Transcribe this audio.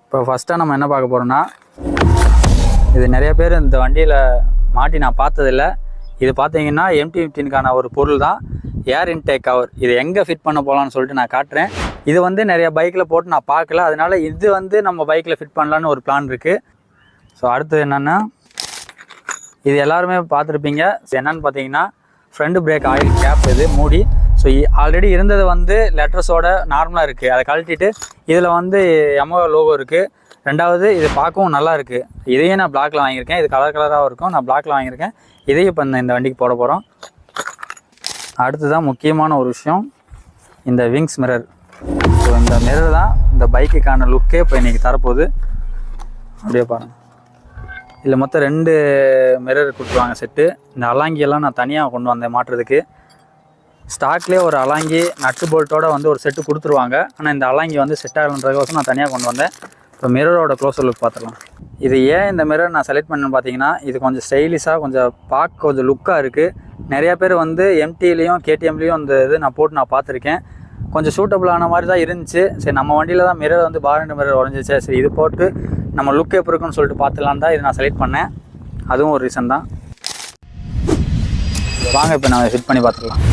இப்போ ஃபஸ்ட்டாக நம்ம என்ன பார்க்க போகிறோம்னா, இது நிறைய பேர் இந்த வண்டியில் மாட்டி நான் பார்த்ததில்ல. இது பார்த்தீங்கன்னா MT-15க்கான ஒரு பொருள் தான், ஏர் இன்டேக் கவர். இது எங்கே ஃபிட் பண்ண போகலான்னு சொல்லிட்டு நான் காட்டுறேன். இது வந்து நிறைய பைக்கில் போட்டு நான் பார்க்கல, அதனால இது வந்து நம்ம பைக்கில் ஃபிட் பண்ணலான்னு ஒரு பிளான் இருக்குது. ஸோ அடுத்தது என்னென்னா, இது எல்லாருமே பார்த்துருப்பீங்க. என்னென்னு பார்த்தீங்கன்னா ஃப்ரண்ட் பிரேக் ஆயில் கேப் இது மூடி. ஸோ ஆல்ரெடி இருந்தது வந்து லெட்டர்ஸோட நார்மலாக இருக்குது, அதை கழட்டிட்டு இதில் வந்து Yamaha லோகோ இருக்குது. ரெண்டாவது இது பார்க்கவும் நல்லா இருக்குது. இதையும் நான் பிளாக்ல வாங்கியிருக்கேன். இது கலர் கலராக இருக்கும், நான் பிளாக்ல வாங்கியிருக்கேன். இதையும் இப்போ இந்த வண்டிக்கு போட போகிறோம். அடுத்ததான் முக்கியமான ஒரு விஷயம், இந்த விங்ஸ் மிரர். ஸோ இந்த மிரர் தான் இந்த பைக்குக்கான லுக்கே இப்போ இன்றைக்கி தரப்போகுது. அப்படியே பாருங்கள், இதில் மொத்தம் 2 மிரர் கொடுத்துருவாங்க செட்டு. இந்த அலாங்கியெல்லாம் நான் தனியாக கொண்டு வந்தேன் மாட்டுறதுக்கு. ஸ்டாக்லேயே ஒரு அலாங்கி நட்டு போல்ட்டோட வந்து ஒரு செட்டு கொடுத்துருவாங்க. ஆனால் இந்த அலாங்கி வந்து செட் ஆகலன்றதுக்கோசம் நான் தனியாக கொண்டு வந்தேன். இப்போ மிரரோட க்ளோஸர் லுக் பார்த்துக்கலாம். இது ஏன் இந்த மிரர் நான் செலக்ட் பண்ணேன்னு பார்த்தீங்கன்னா, இது கொஞ்சம் ஸ்டைலிஷாக, கொஞ்சம் பார்க்க கொஞ்சம் லுக்காக இருக்குது. நிறையா பேர் வந்து MT-லையும் KTM-லையும் இந்த இது நான் போட்டு நான் பார்த்துருக்கேன். கொஞ்சம் சூட்டபுளான மாதிரி தான் இருந்துச்சு. சரி, நம்ம வண்டியில் தான் மிரர் வந்து பாரண்ட் மிரர் உடஞ்சிச்சு, சரி இது போட்டு நம்ம லுக் எப்படி இருக்குன்னு சொல்லிட்டு பார்த்துலாம் தான் இது நான் செலக்ட் பண்ணேன். அதுவும் ஒரு ரீசன் தான். வாங்க இப்போ நான் ஃபிட் பண்ணி பார்த்துக்கலாம்.